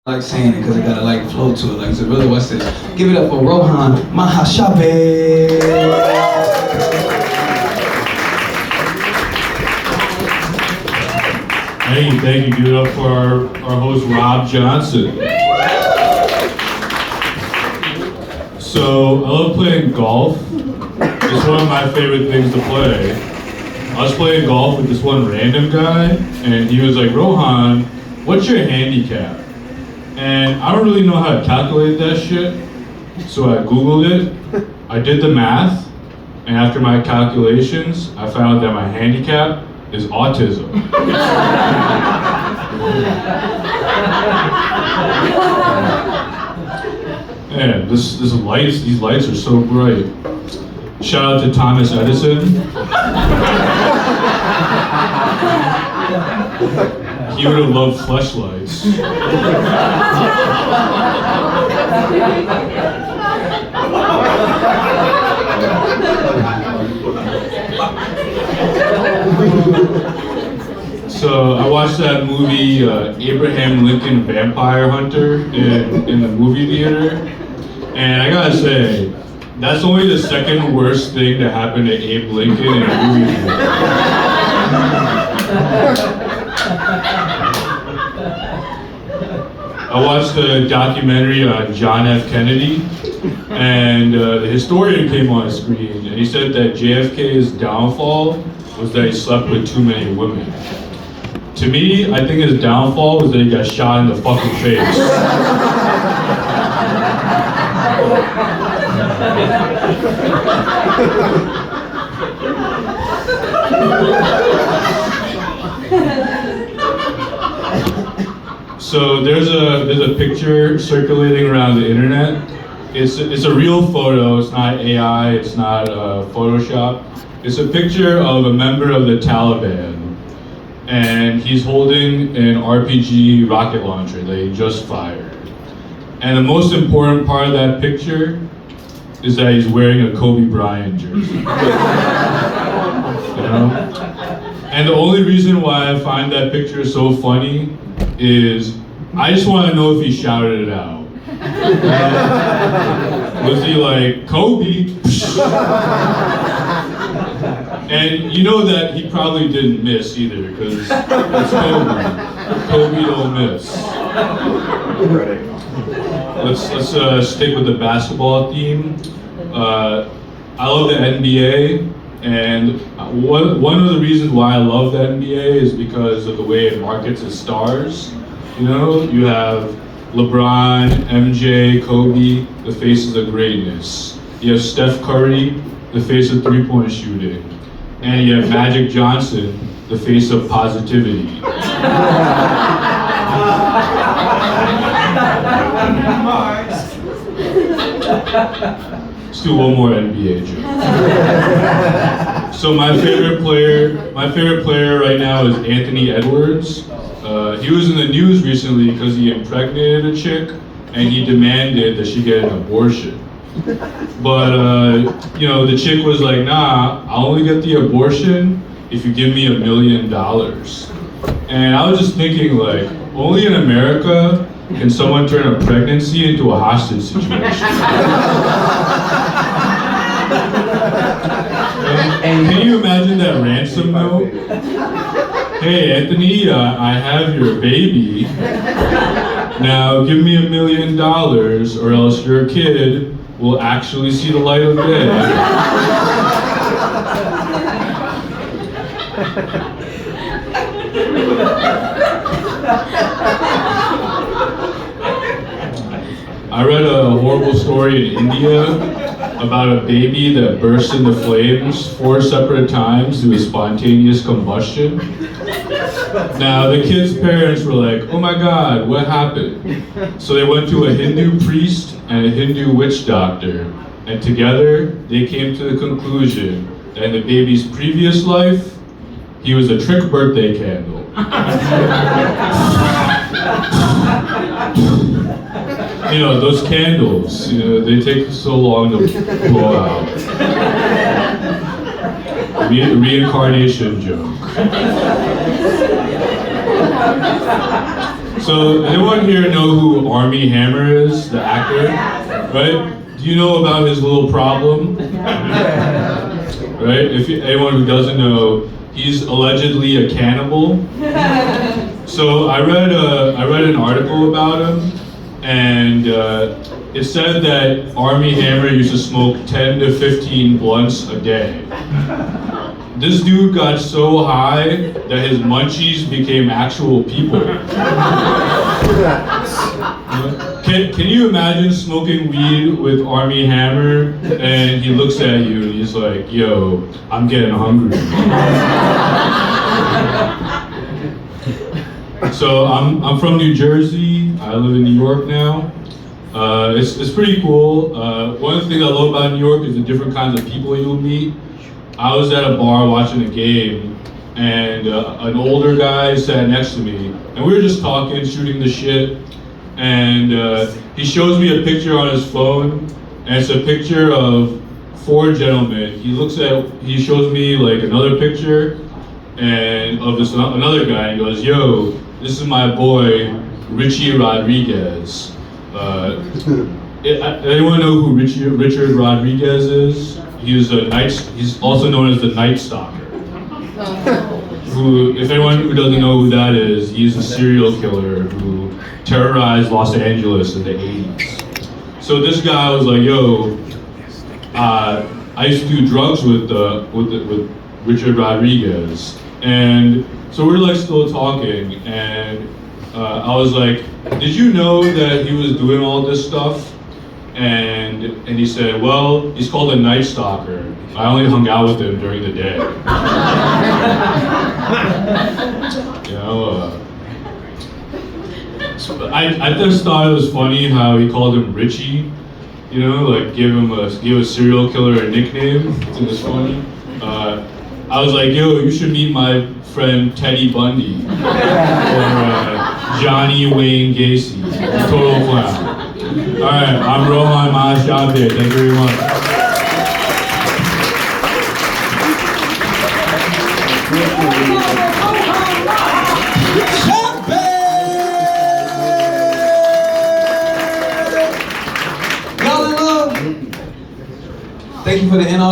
like saying it because it got a like flow to it. Like it's a really West End. Give it up for Rohan Mahashabe. Hey, thank you. Give it up for our host Rob Johnson. So I love playing golf. It's one of my favorite things to play. I was playing golf with this one random guy, and he was like, Rohan, what's your handicap? And I don't really know how to calculate that shit, so I Googled it, I did the math, and after my calculations, I found that my handicap is autism. Man, these lights are so bright. Shout out to Thomas Edison. He would have loved fleshlights. So I watched that movie, Abraham Lincoln Vampire Hunter, in the movie theater, and I gotta say, that's only the second worst thing that happened to Abe Lincoln in a movie theater. I watched a documentary on John F. Kennedy, and the historian came on screen, and he said that JFK's downfall was that he slept with too many women. To me, I think his downfall was that he got shot in the fucking face. So there's a picture circulating around the internet. It's a real photo. It's not AI. It's not Photoshop. It's a picture of a member of the Taliban, and he's holding an RPG rocket launcher that he just fired. And the most important part of that picture is that he's wearing a Kobe Bryant jersey. You know? And the only reason why I find that picture so funny is I just want to know if he shouted it out. Was he like, Kobe? And you know that he probably didn't miss either, because it's Kobe. Kobe don't miss. Let's stick with the basketball theme. I love the NBA, and one of the reasons why I love the NBA is because of the way it markets its stars. You know, you have LeBron, MJ, Kobe, the faces of greatness. You have Steph Curry, the face of three-point shooting. And you have Magic Johnson, the face of positivity. Let's do one more NBA joke. So my favorite player right now is Anthony Edwards. He was in the news recently because he impregnated a chick and he demanded that she get an abortion. But you know, the chick was like, nah, I'll only get the abortion if you give me $1 million. And I was just thinking, like, only in America can someone turn a pregnancy into a hostage situation. And can you imagine that ransom note? Hey, Anthony, I have your baby. Now give me $1 million or else your kid will actually see the light of day. I read a horrible story in India about a baby that burst into flames 4 separate times due to spontaneous combustion. Now, the kid's parents were like, oh my God, what happened? So they went to a Hindu priest and a Hindu witch doctor, and together they came to the conclusion that in the baby's previous life, he was a trick birthday candle. You know, those candles, you know, they take so long to blow out. Reincarnation joke. So, anyone here know who Armie Hammer is, the actor? Right? Do you know about his little problem? Right? Anyone who doesn't know, he's allegedly a cannibal. So I read an article about him, and it said that Armie Hammer used to smoke 10 to 15 blunts a day. This dude got so high that his munchies became actual people. Can you imagine smoking weed with Armie Hammer and he looks at you and he's like, yo, I'm getting hungry. So I'm from New Jersey. I live in New York now. It's pretty cool. One of the things I love about New York is the different kinds of people you'll meet. I was at a bar watching a game, and an older guy sat next to me, and we were just talking, shooting the shit. And he shows me a picture on his phone, and it's a picture of 4 gentlemen. He shows me like another picture, and of this another guy. And he goes, "Yo, this is my boy, Richie Rodriguez." Anyone know who Richard Rodriguez is? He's also known as the Night Stalker. Who, if anyone who doesn't know who that is, he's a serial killer who terrorized Los Angeles in the 80s. So this guy was like, "Yo, I used to do drugs with Richard Rodriguez," and so we're like still talking, and I was like, "Did you know that he was doing all this stuff?" And he said, "Well, he's called a Night Stalker. I only hung out with him during the day." You know, I just thought it was funny how he called him Richie. You know, like give a serial killer a nickname. It was funny. I was like, "Yo, you should meet my friend Teddy Bundy or Johnny Wayne Gacy, total clown." All right, I'm Rohan Mahashabir. Thank you very much. Y'all in love? Thank you for the inaudible.